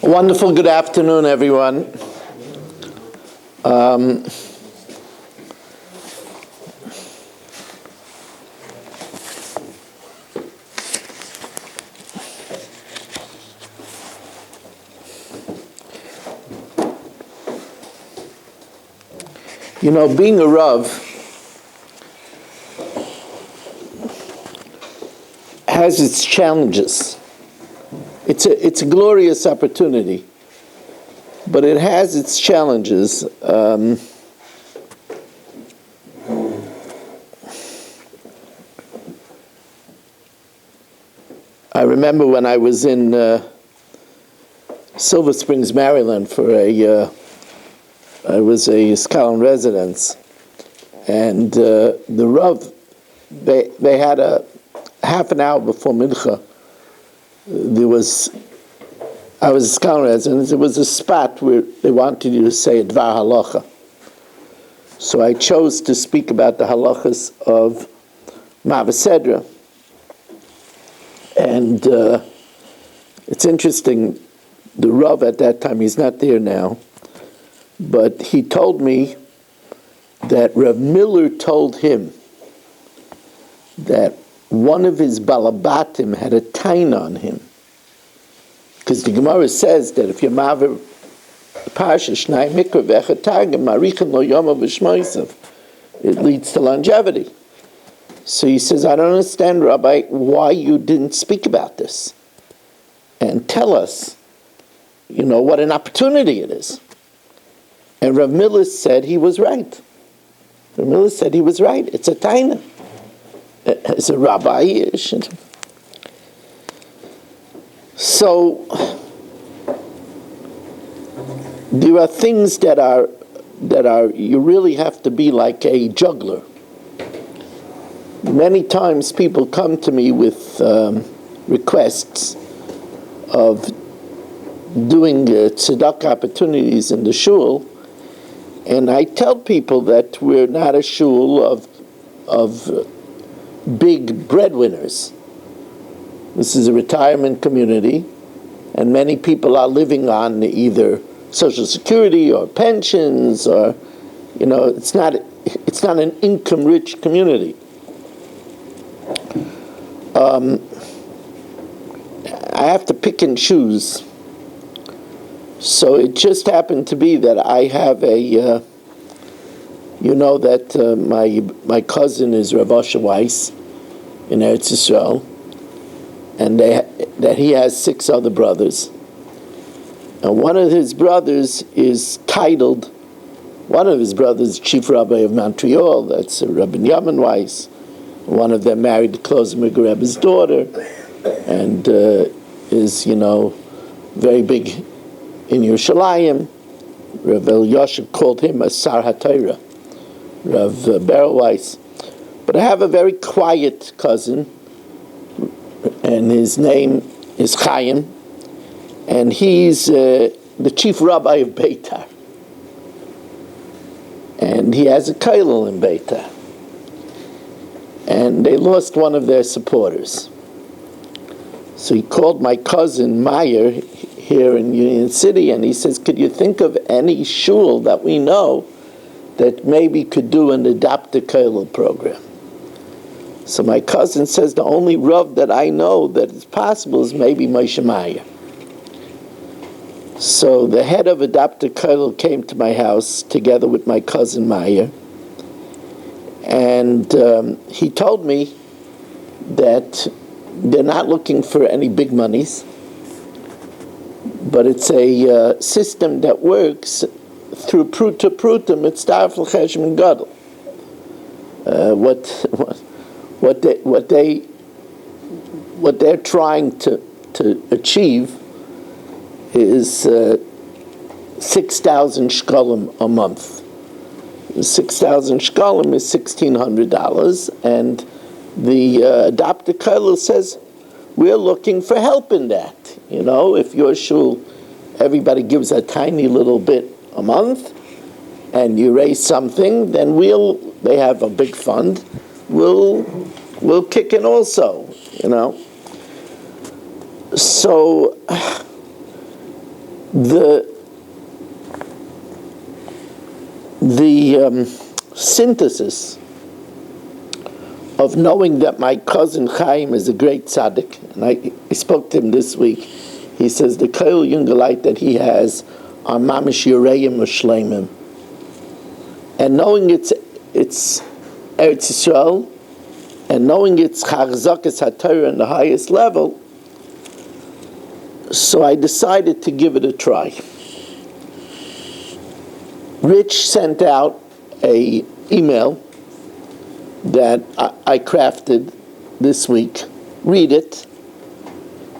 Wonderful good afternoon, everyone. You know, being a Rav has its challenges. It's a glorious opportunity, but it has its challenges. I remember when I was in Silver Springs, Maryland I was a scholar in residence, and the Rav, they had a half an hour before Mincha. I was a scholar in residence. There was a spot where they wanted you to say a Dvar Halacha. So I chose to speak about the halachas of Mavasedra. And it's interesting, the Rav at that time, he's not there now, but he told me that Rav Miller told him that one of his balabatim had a tain on him. Because the Gemara says that if you're maver parsha shnai mikra v'echatagim marichin lo yoma v'shmoisav, it leads to longevity. So he says, I don't understand, Rabbi, why you didn't speak about this and tell us, what an opportunity it is. And Rav Miller said he was right. Rav Miller said he was right. It's a taina. As a rabbi, so there are things that are you really have to be like a juggler. Many times people come to me with requests of doing tzedakah opportunities in the shul, and I tell people that we're not a shul of big breadwinners. This is a retirement community, and many people are living on either Social Security or pensions, or it's not an income-rich community. I have to pick and choose. So it just happened to be that I have my cousin is Rav Asher Weiss in Eretz Yisrael, and that he has 6 other brothers. And one of his brothers is titled, Chief Rabbi of Montreal, that's Rabbi Yamin Weiss. One of them married the Klosemer Rebbe's daughter, and is, very big in Yerushalayim. Rav Elyashiv called him a Sar HaTorah, Rav Beryl Weiss. But I have a very quiet cousin, and his name is Chaim, and he's the chief rabbi of Beitar. And he has a kollel in Beitar. And they lost one of their supporters. So he called my cousin Meyer here in Union City, and he says, could you think of any shul that we know that maybe could do an adopt a kollel program? So my cousin says the only Rav that I know that is possible is maybe Moshe Meyer. So the head of Adopt a Kollel came to my house together with my cousin Meyer, and he told me that they're not looking for any big monies, but it's a system that works through pruta pruta mitzdarf l'cheshem and gadol. What they're trying to achieve is 6,000 shkalim a month. 6,000 shkalim is $1,600, and the Adopt a Kollel says we're looking for help in that. If your shul, everybody gives a tiny little bit a month, and you raise something, then they have a big fund. We'll kick in also. So the synthesis of knowing that my cousin Chaim is a great tzaddik, and I spoke to him this week. He says the Koil Yungalite that he has are mamish Yereim Ushleimim, and knowing it's Eretz Yisrael, and knowing it's Chachzakas HaTorah in the highest level, so I decided to give it a try. Rich sent out a email that I crafted this week. Read it.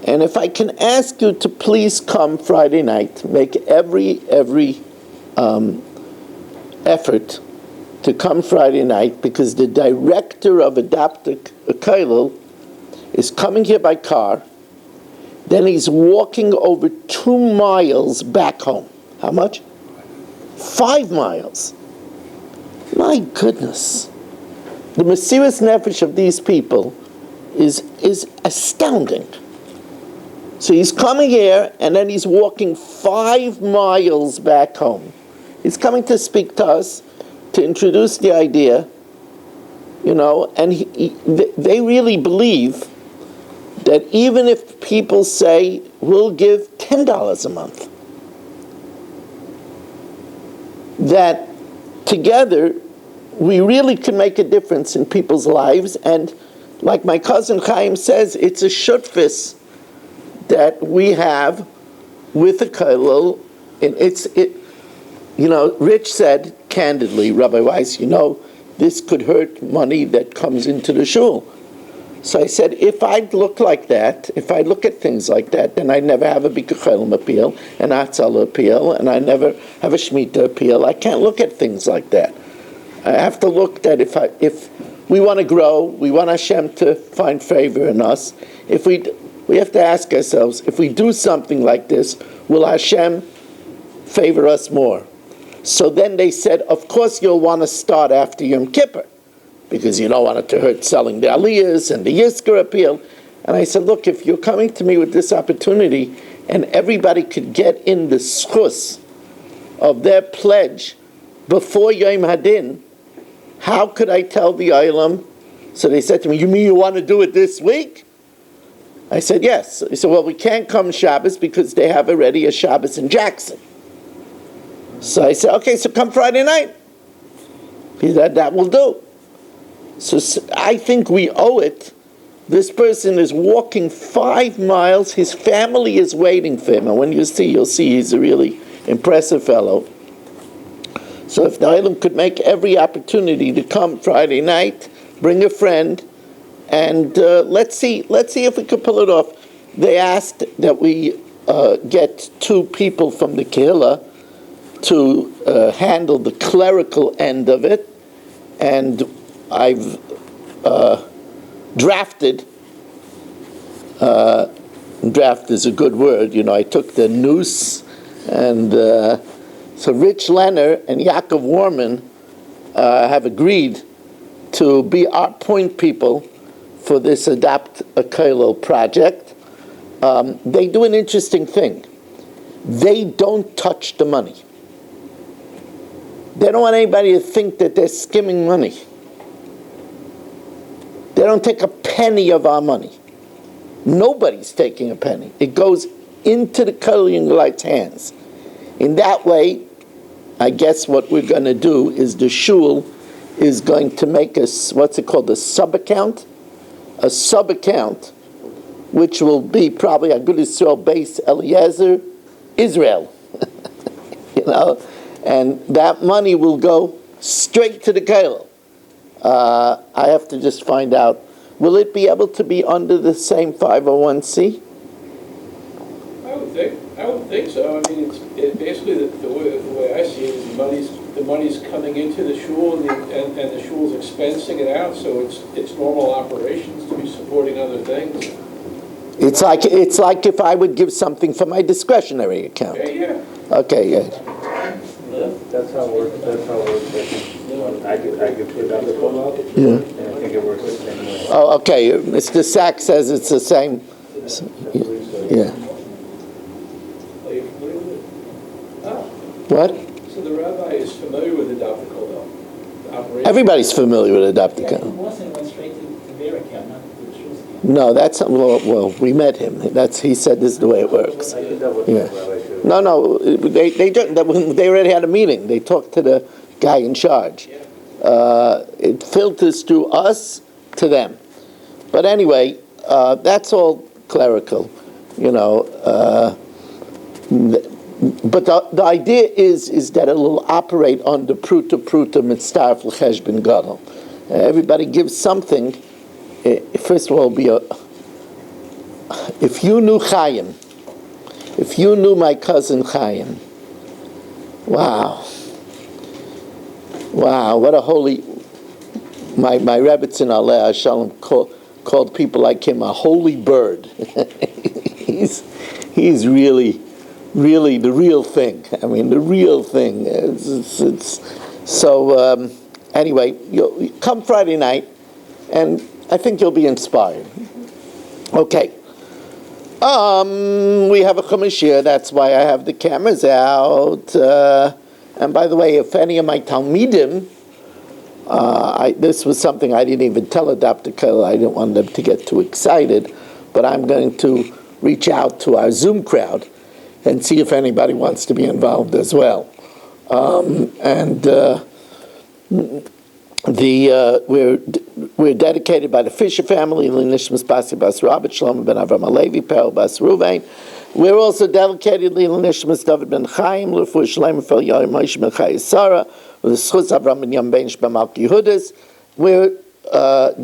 And if I can ask you to please come Friday night, make every effort to come Friday night, because the director of Adapter Koilel is coming here by car, then he's walking over 2 miles back home. How much? 5 miles. My goodness. The Mesiras Nefesh of these people is astounding. So he's coming here, and then he's walking 5 miles back home. He's coming to speak to us, to introduce the idea, and they really believe that even if people say, we'll give $10 a month, that together we really can make a difference in people's lives. And like my cousin Chaim says, it's a shutfis that we have with the kollel. Rich said candidly, Rabbi Weiss, this could hurt money that comes into the shul. So I said, if I look like that, if I look at things like that, then I never have a Bikuchelim appeal, an Atzal appeal, and I never have a Shemitah appeal. I can't look at things like that. I have to look that if we want to grow, we want Hashem to find favor in us. If we have to ask ourselves, if we do something like this, will Hashem favor us more? So then they said, of course you'll want to start after Yom Kippur, because you don't want it to hurt selling the Aliyahs and the Yizkar appeal. And I said, look, if you're coming to me with this opportunity, and everybody could get in the schus of their pledge before Yom Hadin, how could I tell the Olam? So they said to me, you mean you want to do it this week? I said, yes. He said, well, we can't come Shabbos because they have already a Shabbos in Jackson. So I said, okay, so come Friday night. He said, that will do. So I think we owe it. This person is walking 5 miles. His family is waiting for him. And when you'll see he's a really impressive fellow. So if the Olam could make every opportunity to come Friday night, bring a friend, and let's see if we could pull it off. They asked that we get 2 people from the Kehillah to handle the clerical end of it, and I've drafted. Draft is a good word, I took the noose, and so Rich Lenner and Yaakov Warman have agreed to be our point people for this Adapt a Kollel project. They do an interesting thing. They don't touch the money. They don't want anybody to think that they're skimming money. They don't take a penny of our money. Nobody's taking a penny. It goes into the Kollel Yungalite's hands. In that way, I guess what we're going to do is the shul is going to make us, what's it called, a sub-account? A sub-account, which will be probably Agud Yisrael base Eliezer, Israel. And that money will go straight to the Kollel. I have to just find out, will it be able to be under the same 501c? I would think so. I mean, it's basically the way I see it is the money's coming into the shul and the shul's expensing it out. So it's normal operations to be supporting other things. It's like if I would give something from my discretionary account. Yeah. Okay, yeah. That's how it works. I could put down the phone out, Yeah. and I think it works the same way. Oh, okay. Mr. Sachs says it's the same. Yeah. What? So the rabbi is familiar with the Dr. Koldel, the operation? Everybody's familiar with adopted Yeah, account. Wilson went straight to their account, not to the shul's account. No, that's well, we met him. He said this is the way it works. I can double Yeah. check, Rabbi, too. No, they already had a meeting. They talked to the guy in charge. It filters through us to them. But anyway, that's all clerical, you know. But the idea is that it will operate under pruta mitzdarf l'cheshbon gadol. Everybody gives something. First of all, if you knew Chaim, if you knew my cousin Chaim, wow, what a holy. My Rebbetzin Aleh Shalom called people like him a holy bird. he's really the real thing. I mean, the real thing. It's so. Anyway, you'll come Friday night, and I think you'll be inspired. Okay. We have a chumash here. That's why I have the cameras out. And by the way, if any of my talmidim, this was something I didn't even tell Dr. Kel. I didn't want them to get too excited, but I'm going to reach out to our Zoom crowd and see if anybody wants to be involved as well. We're dedicated by the Fisher family, L'nishmas Basi Bas Robert, Shlomo ben Avram Alevi, Perel Bas Ruvain. We're also dedicated L'nishmas David ben Chaim, L'fu Shlomo Fel Yoim Moshe ben Chayei Sarah, L'schus Avram ben Yom ben Shbamal Yehudas. We're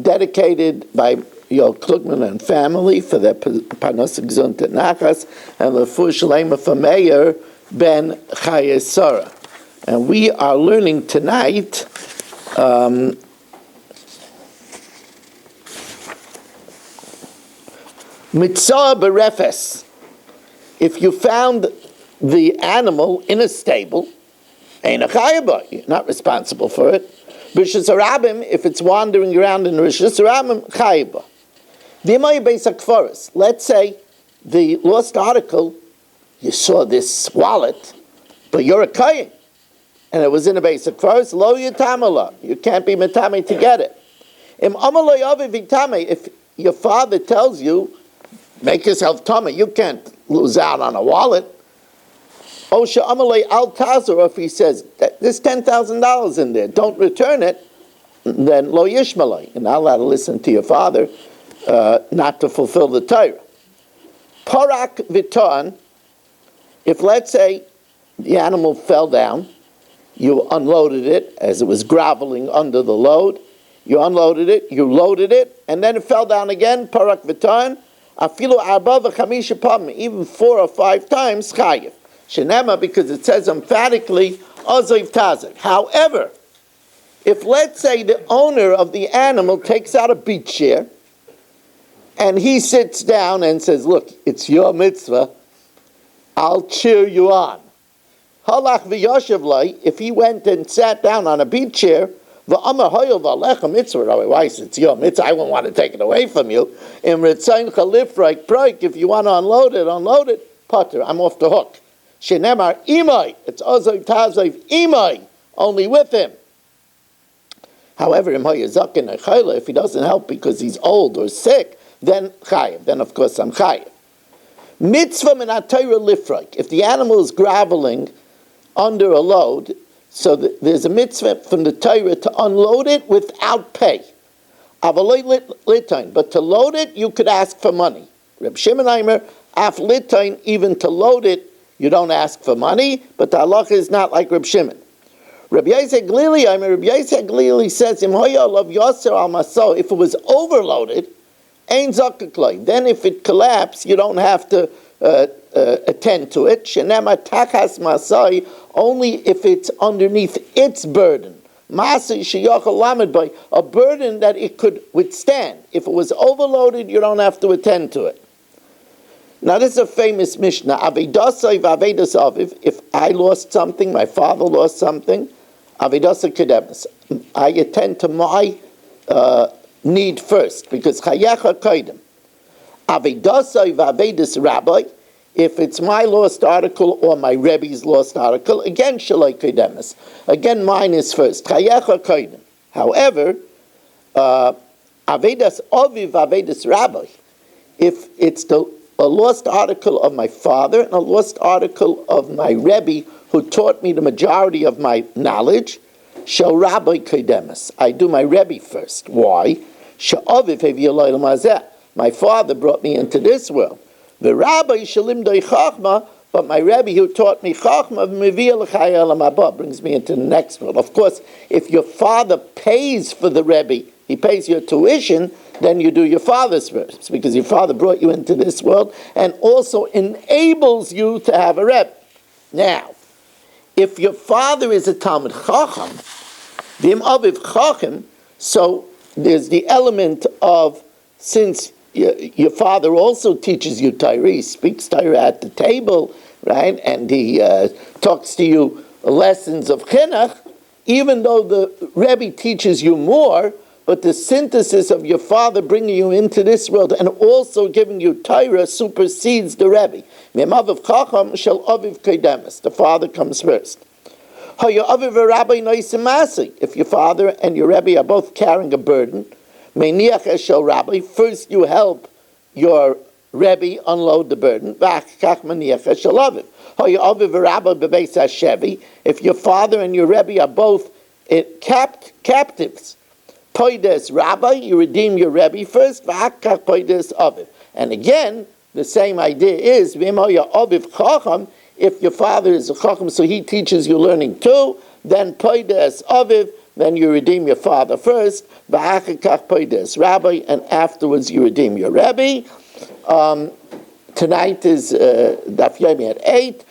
dedicated by Yol Klugman and family for their Parnas Gezunt Nachas, and L'fu Shlomo for Meir ben Chayei Sarah. And we are learning tonight Metzia berefes. If you found the animal in a stable, ain't a chayah, you're not responsible for it. Rishus harabim, if it's wandering around in Rishus harabim, chayah. V'imay beis hakfaros. Let's say the lost article, you saw this wallet, but you're a kohen, and it was in a beis hakfaros, lo yitamala. You can't be metame to get it. If your father tells you, make yourself tummy, you can't lose out on a wallet. Osha amalei al tazor, if he says, there's $10,000 in there, don't return it, then lo yishmalei. You're not allowed to listen to your father, not to fulfill the Torah. Parak viton, if let's say the animal fell down, you unloaded it as it was groveling under the load, you unloaded it, you loaded it, and then it fell down again, parak viton, afilu arba v'chamisha pam, even 4 or 5 times, chayiv. Shenema, because it says emphatically, ozoiv tazik. However, if let's say the owner of the animal takes out a beach chair, and he sits down and says, look, it's your mitzvah, I'll cheer you on. Halach v'yoshev lai, if he went and sat down on a beach chair, v'amar hoyel v'alecha mitzvah, why is it your mitzvah? I won't want to take it away from you. Im ritzayin chalifraik praik, if you want to unload it, potter, I'm off the hook. Shenemar imai, it's ozoiv tazoiv imai, only with him. However, if he doesn't help because he's old or sick, then chayiv. Then of course I'm chayiv. Mitzvah min atayra lifraik. If the animal is groveling under a load, so there's a mitzvah from the Torah to unload it without pay. Avaloi litain, but to load it you could ask for money. Reb Shimon Aimer, af litain, even to load it you don't ask for money, but the halacha is not like Reb Shimon. Rabbi Yosef Glili says, if it was overloaded, ein zakakloi. Then if it collapsed, you don't have to attend to it. Shenema takas masai, only if it's underneath its burden. Masai sheyachal lamed by, a burden that it could withstand. If it was overloaded, you don't have to attend to it. Now this is a famous Mishna. Avedasai v'avedas aviv. If I lost something, my father lost something, avedasa kedemas. I attend to my need first, because chayecha koidem. Avedasai v'avedas rabbi. If it's my lost article or my Rebbe's lost article, again, shaloi kodemis. Again, mine is first. Chayecha kodim. However, avedas oviv, avedas rabbi, if it's a lost article of my father and a lost article of my Rebbe who taught me the majority of my knowledge, shall rabbi kodemis. I do my Rebbe first. Why? She'oviv hevi eloi l'mazeh. My father brought me into this world. The rabbi shalim doi chachma, but my Rebbe who taught me chachma brings me into the next world. Of course, if your father pays for the Rebbe, he pays your tuition, then you do your father's first, because your father brought you into this world and also enables you to have a Rebbe. Now, if your father is a Talmid Chacham, v'im aviv Chacham, so there's the element of, since your father also teaches you Torah, he speaks Torah at the table, right? And he talks to you lessons of chinuch, even though the Rebbe teaches you more, but the synthesis of your father bringing you into this world and also giving you Torah supersedes the Rebbe. Me'amaviv chacham shel aviv kodemis. The father comes first. If your father and your Rebbe are both carrying a burden, first you help your Rebbe unload the burden. If your father and your Rebbe are both captives, Poides Rabbi, you redeem your Rebbe first, Poides Aviv. And again, the same idea is, if your father is a Chacham, so he teaches you learning too, then Poides Aviv, then you redeem your father first, Poides Rabbi, and afterwards you redeem your Rebbe. Tonight is Daf Yomi at 8.